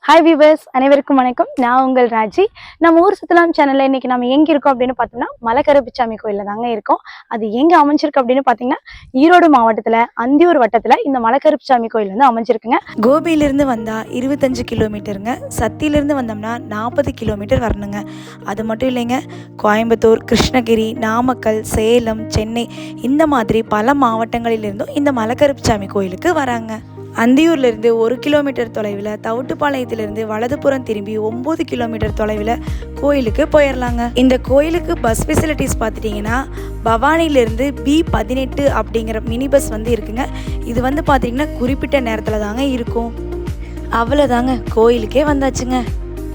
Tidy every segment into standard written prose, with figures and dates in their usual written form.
Hi viewers, அனைவருக்கும் வணக்கம். நான் உங்கள் ராஜி. நம்ம ஊர் சுத்தலாம் சேனல்ல இன்னைக்கு நம்ம எங்க இருக்கோம் அப்படின்னு பார்த்தோம்னா மலைக்கருப்புச்சாமி கோயில்ல தாங்க இருக்கோம். அது எங்க அமைஞ்சிருக்கு அப்படின்னு பார்த்தீங்கன்னா ஈரோடு மாவட்டத்துல அந்தியூர் வட்டத்துல இந்த மலைக்கருப்புச்சாமி கோயில் வந்து அமைஞ்சிருக்குங்க. கோபியிலிருந்து வந்தா 25 கிலோமீட்டருங்க. சத்தியிலிருந்து வந்தோம்னா 40 கிலோமீட்டர் வரணுங்க. அது மட்டும் இல்லைங்க, கோயம்புத்தூர், கிருஷ்ணகிரி, நாமக்கல், சேலம், சென்னை இந்த மாதிரி பல மாவட்டங்களிலிருந்தும் இந்த மலைக்கருப்புச்சாமி கோயிலுக்கு வராங்க. அந்தியூர்லேருந்து 1 கிலோமீட்டர் தொலைவில், தவுட்டுப்பாளையத்திலிருந்து வலதுபுறம் திரும்பி 9 கிலோமீட்டர் தொலைவில் கோயிலுக்கு போயிடலாங்க. இந்த கோயிலுக்கு பஸ் ஃபெசிலிட்டிஸ் பார்த்துட்டிங்கன்னா பவானியிலேருந்து B18 அப்படிங்கிற மினி பஸ் வந்து இருக்குங்க. இது வந்து பார்த்திங்கன்னா குறிப்பிட்ட நேரத்தில் தாங்க இருக்கும். அவ்வளோதாங்க, கோயிலுக்கே வந்தாச்சுங்க.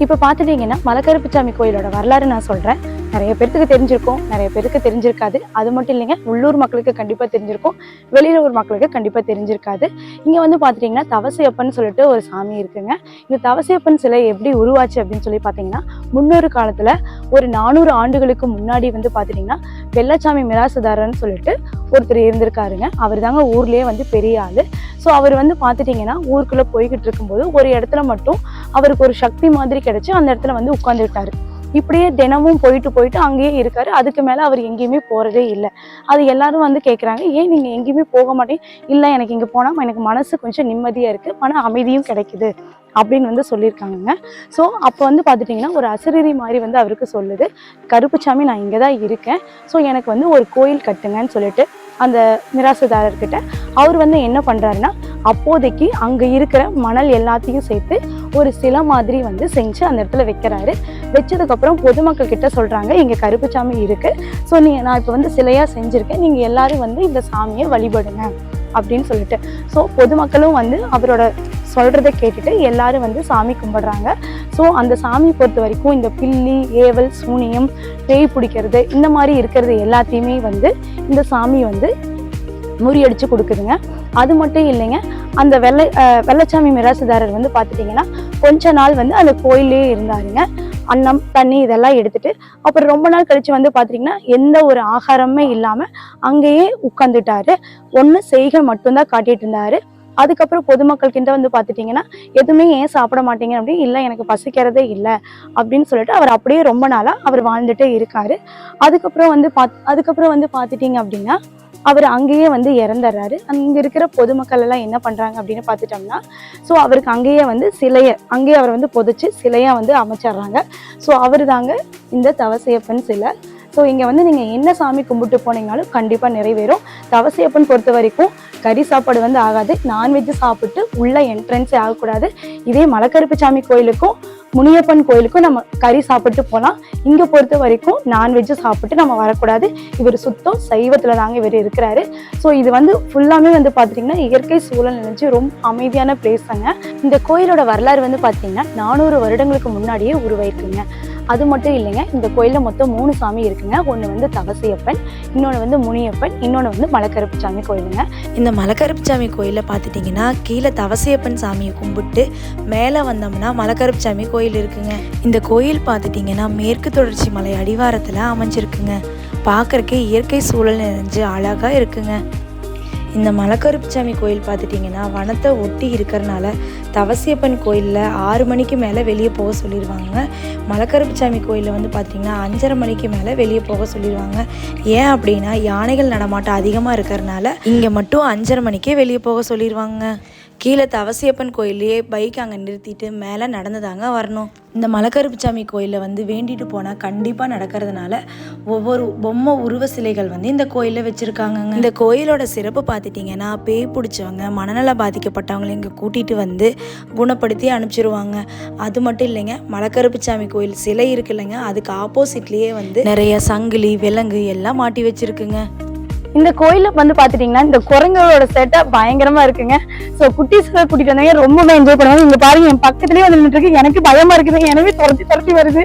இப்போ பார்த்துட்டிங்கன்னா மலைக்கருப்புச்சாமி கோயிலோட வரலாறு நான் சொல்கிறேன். நிறைய பேருக்கு தெரிஞ்சிருக்கும், நிறைய பேருக்கு தெரிஞ்சிருக்காது. அது மட்டும் இல்லைங்க, உள்ளூர் மக்களுக்கு கண்டிப்பாக தெரிஞ்சிருக்கும், வெளியூர் மக்களுக்கு கண்டிப்பாக தெரிஞ்சிருக்காது. இங்கே வந்து பார்த்துட்டிங்கன்னா தவசையப்பன் சொல்லிட்டு ஒரு சாமி இருக்குங்க. இந்த தவசையப்பன் சிலை எப்படி உருவாச்சு அப்படின்னு சொல்லி பார்த்தீங்கன்னா முன்னொரு காலத்தில் ஒரு 400 ஆண்டுகளுக்கு முன்னாடி வந்து பார்த்துட்டிங்கன்னா வெள்ளச்சாமி மிராசுதாரன்னு சொல்லிட்டு ஒருத்தர் இருந்திருக்காருங்க. அவர் தாங்க ஊர்லேயே வந்து பெரிய ஆள். ஸோ அவர் வந்து பார்த்துட்டிங்கன்னா ஊருக்குள்ளே போய்கிட்டு இருக்கும்போது ஒரு இடத்துல மட்டும் அவருக்கு ஒரு சக்தி மாதிரி கிடைச்சி அந்த இடத்துல வந்து உட்காந்துருக்காரு. இப்படியே தினமும் போயிட்டு அங்கேயே இருக்காரு. அதுக்கு மேலே அவர் எங்கேயுமே போகிறதே இல்லை. அது எல்லாரும் வந்து கேட்குறாங்க, ஏன் நீங்கள் எங்கேயுமே போக மாட்டேங்க? இல்லை, எனக்கு இங்கே போனால் எனக்கு மனசு கொஞ்சம் நிம்மதியாக இருக்குது, மன அமைதியும் கிடைக்குது அப்படின்னு வந்து சொல்லியிருக்காங்க. ஸோ அப்போ வந்து பார்த்துட்டிங்கன்னா ஒரு அசரீரி மாதிரி வந்து அவருக்கு சொல்லுது, கருப்புச்சாமி நான் இங்கே தான் இருக்கேன், ஸோ எனக்கு வந்து ஒரு கோயில் கட்டுங்கன்னு சொல்லிட்டு அந்த மிராசுதாரர்கிட்ட அவர் வந்து என்ன பண்ணுறாருன்னா அப்போதைக்கு அங்கே இருக்கிற மணல் எல்லாத்தையும் சேர்த்து ஒரு சிலை மாதிரி வந்து செஞ்சு அந்த இடத்துல வைக்கிறாரு. வச்சதுக்கப்புறம் பொதுமக்கள் கிட்ட சொல்கிறாங்க, இங்கே கருப்புச்சாமி இருக்குது, ஸோ நான் இப்போ வந்து சிலையாக செஞ்சுருக்கேன், நீங்கள் எல்லாரும் வந்து இந்த சாமியை வழிபடுங்க அப்படின்னு சொல்லிட்டு. ஸோ பொதுமக்களும் வந்து அவரோட சொல்கிறத கேட்டுட்டு எல்லாரும் வந்து சாமி கும்பிடுறாங்க. ஸோ அந்த சாமி பொறுத்த வரைக்கும் இந்த பில்லி, ஏவல், சூனியம், பேய் பிடிக்கிறது இந்த மாதிரி இருக்கிறது எல்லாத்தையுமே வந்து இந்த சாமி வந்து முறியடிச்சு கொடுக்குதுங்க. அது மட்டும் இல்லைங்க, அந்த வெள்ளச்சாமி மிராசுதாரர் வந்து பார்த்துட்டிங்கன்னா கொஞ்ச நாள் வந்து அந்த கோயிலே இருந்தாருங்க. அன்னம், தண்ணி இதெல்லாம் எடுத்துட்டு அப்புறம் ரொம்ப நாள் கழிச்சு வந்து பார்த்துட்டிங்கன்னா எந்த ஒரு ஆகாரமே இல்லாமல் அங்கேயே உட்காந்துட்டாரு. ஒன்று செய்கை மட்டும்தான் காட்டிட்டு இருந்தாரு. அதுக்கப்புறம் பொதுமக்கள் கிட்ட வந்து பார்த்துட்டிங்கன்னா எதுவுமே ஏன் சாப்பிட மாட்டீங்க அப்படின்னு, இல்லை எனக்கு பசிக்கிறதே இல்லை அப்படின்னு சொல்லிட்டு அவர் அப்படியே ரொம்ப நாளாக அவர் வாழ்ந்துட்டே இருக்காரு. அதுக்கப்புறம் வந்து பார்த்துட்டிங்க அப்படின்னா அவர் அங்கேயே வந்து இறந்துடுறாரு. அங்கே இருக்கிற பொதுமக்கள் எல்லாம் என்ன பண்ணுறாங்க அப்படின்னு பார்த்துட்டோம்னா, ஸோ அவருக்கு அங்கேயே வந்து அங்கேயே அவர் வந்து புதைச்சி சிலையாக வந்து அமைச்சிட்றாங்க. ஸோ அவர் தாங்க இந்த தவசையப்பன் சிலை. ஸோ இங்கே வந்து நீங்கள் என்ன சாமி கும்பிட்டு போனீங்கனாலும் கண்டிப்பாக நிறைவேறும். தவசையப்பன் பொறுத்த வரைக்கும் கறி சாப்பாடு வந்து ஆகாது, நான்வெஜ் சாப்பிட்டு உள்ள என்ட்ரன்ஸே ஆகக்கூடாது. இதே மலைக்கருப்புச்சாமி கோயிலுக்கும் முனியப்பன் கோயிலுக்கும் நம்ம கறி சாப்பிட்டு போகலாம். இங்கே பொறுத்த வரைக்கும் நான்வெஜ்ஜு சாப்பிட்டு நம்ம வரக்கூடாது. இவர் சுத்தம் சைவத்தில் தாங்க இவர் இருக்கிறாரு. ஸோ இது வந்து ஃபுல்லாமே வந்து பார்த்துட்டிங்கன்னா இயற்கை சூழல் நினைச்சு ரொம்ப அமைதியான பிளேஸ் தாங்க. இந்த கோயிலோட வரலாறு வந்து பார்த்திங்கன்னா 400 வருடங்களுக்கு முன்னாடியே உருவாயிருக்குங்க. அது மட்டும் இல்லைங்க, இந்த கோயிலில் மொத்தம் 3 சாமி இருக்குங்க. ஒன்று வந்து தவசையப்பன், இன்னொன்று வந்து முனியப்பன், இன்னொன்று வந்து மலைக்கருப்புச்சாமி கோயிலுங்க. இந்த மலைக்கருப்புச்சாமி கோயிலில் பார்த்துட்டிங்கன்னா கீழே தவசையப்பன் சாமியை கும்பிட்டு மேலே வந்தோம்னா மலைக்கருப்புச்சாமி கோயில் இருக்குங்க. இந்த கோயில் பார்த்துட்டிங்கன்னா மேற்கு தொடர்ச்சி மலை அடிவாரத்தில் அமைஞ்சிருக்குங்க. பார்க்குறக்கே இயற்கை சூழல் நிறைஞ்சு அழகாக இருக்குங்க. இந்த மலைக்கருப்புச்சாமி கோயில் பார்த்துட்டிங்கன்னா வனத்தை ஒட்டி இருக்கிறனால தவசையப்பன் கோயிலில் 6 மணிக்கு மேலே வெளியே போக சொல்லிடுவாங்க. மலைக்கருப்புச்சாமி கோயிலில் வந்து பார்த்திங்கன்னா 5:30 மணிக்கு மேலே வெளியே போக சொல்லிடுவாங்க. ஏன் அப்படின்னா யானைகள் நடமாட்டம் அதிகமாக இருக்கிறனால இங்கே மட்டும் 5:30 மணிக்கே வெளியே போக சொல்லிடுவாங்க. கீழே தவசையப்பன் கோயிலையே பைக் அங்கே நிறுத்திட்டு மேலே நடந்துதாங்க வரணும். இந்த மலைக்கருப்புச்சாமி கோயிலில் வந்து வேண்டிட்டு போனால் கண்டிப்பாக நடக்கிறதுனால ஒவ்வொரு பொம்மை உருவ சிலைகள் வந்து இந்த கோயிலில் வச்சுருக்காங்க. இந்த கோயிலோட சிறப்பு பார்த்துட்டிங்கன்னா பேய் பிடிச்சவங்க, மனநல பாதிக்கப்பட்டவங்களை இங்கே கூட்டிகிட்டு வந்து குணப்படுத்தி அனுப்பிச்சிருவாங்க. அது மட்டும் இல்லைங்க, மலைக்கருப்புச்சாமி கோயில் சிலை இருக்கு இல்லைங்க, அதுக்கு ஆப்போசிட்லேயே வந்து நிறைய சங்கிலி, விலங்கு எல்லாம் மாட்டி வச்சுருக்குங்க. இந்த கோயிலில் வந்து பார்த்துட்டிங்கன்னா இந்த குரங்களோட செட்டப் பயங்கரமாக இருக்குங்க. ஸோ குட்டீஸ்களை கூட்டிகிட்டு வந்தவங்க ரொம்பவே என்ஜாய் பண்ணுவாங்க. இங்கே பாருங்க, என் பக்கத்துலேயே வந்து நின்றுருக்கு, எனக்கு பயமாக இருக்குது, எனவே துரத்தி வருது.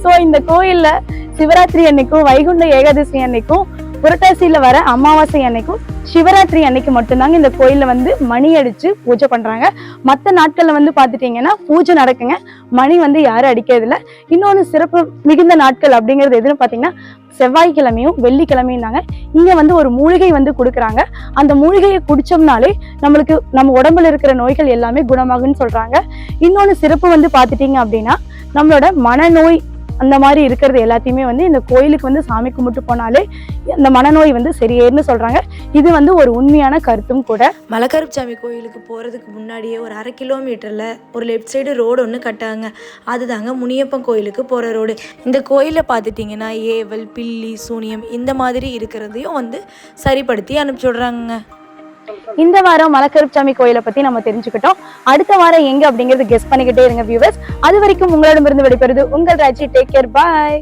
ஸோ இந்த கோயிலில் சிவராத்திரி அன்னைக்கும், வைகுண்ட ஏகாதசி அன்னைக்கும், புரட்டாசியில் வர அமாவாசை அன்னைக்கும், சிவராத்திரி அன்னைக்கு மட்டும்தாங்க இந்த கோயிலில் வந்து மணி அடித்து பூஜை பண்ணுறாங்க. மற்ற நாட்களில் வந்து பார்த்துட்டிங்கன்னா பூஜை நடக்குங்க, மணி வந்து யாரும் அடிக்கிறதில்ல. இன்னொன்று சிறப்பு மிகுந்த நாட்கள் அப்படிங்கிறது எதுன்னு பார்த்தீங்கன்னா செவ்வாய்க்கிழமையும் வெள்ளிக்கிழமையும் தாங்க இங்க வந்து ஒரு மூலிகை வந்து கொடுக்குறாங்க. அந்த மூலிகையை குடிச்சோம்னாலே நம்மளுக்கு நம்ம உடம்புல இருக்கிற நோய்கள் எல்லாமே குணமாகுன்னு சொல்றாங்க. இன்னொன்னு சிறப்பு வந்து பாத்துட்டீங்க அப்படின்னா நம்மளோட மனநோய் அந்த மாதிரி இருக்கிறது எல்லாத்தையுமே வந்து இந்த கோயிலுக்கு வந்து சாமி கும்பிட்டு போனாலே அந்த மனநோய் வந்து சரியாயிருன்னு சொல்றாங்க. இது வந்து ஒரு உண்மையான கருத்தும் கூட. மலைக்கருப்புசாமி கோயிலுக்கு போகிறதுக்கு முன்னாடியே ஒரு 1/2 கிலோமீட்டரில் ஒரு லெஃப்ட் சைடு ரோடு ஒன்று கட்டாங்க. அதுதாங்க முனியப்பன் கோயிலுக்கு போகிற ரோடு. இந்த கோயிலில் பார்த்துட்டிங்கன்னா ஏவல், பில்லி, சூனியம் இந்த மாதிரி இருக்கிறதையும் வந்து சரிப்படுத்தி அனுப்பிச்சி விட்றாங்க. இந்த வாரம் மலைக்கருப்புசாமி கோயிலை பத்தி நம்ம தெரிஞ்சுக்கிட்டோம். அடுத்த வாரம் எங்க அப்படிங்கறது கெஸ் பண்ணிக்கிட்டே இருங்க வியூவர்ஸ். அது வரைக்கும் உங்களிடமிருந்து விடைபெறுது உங்கள் ராஜி. டேக் கேர், பாய்.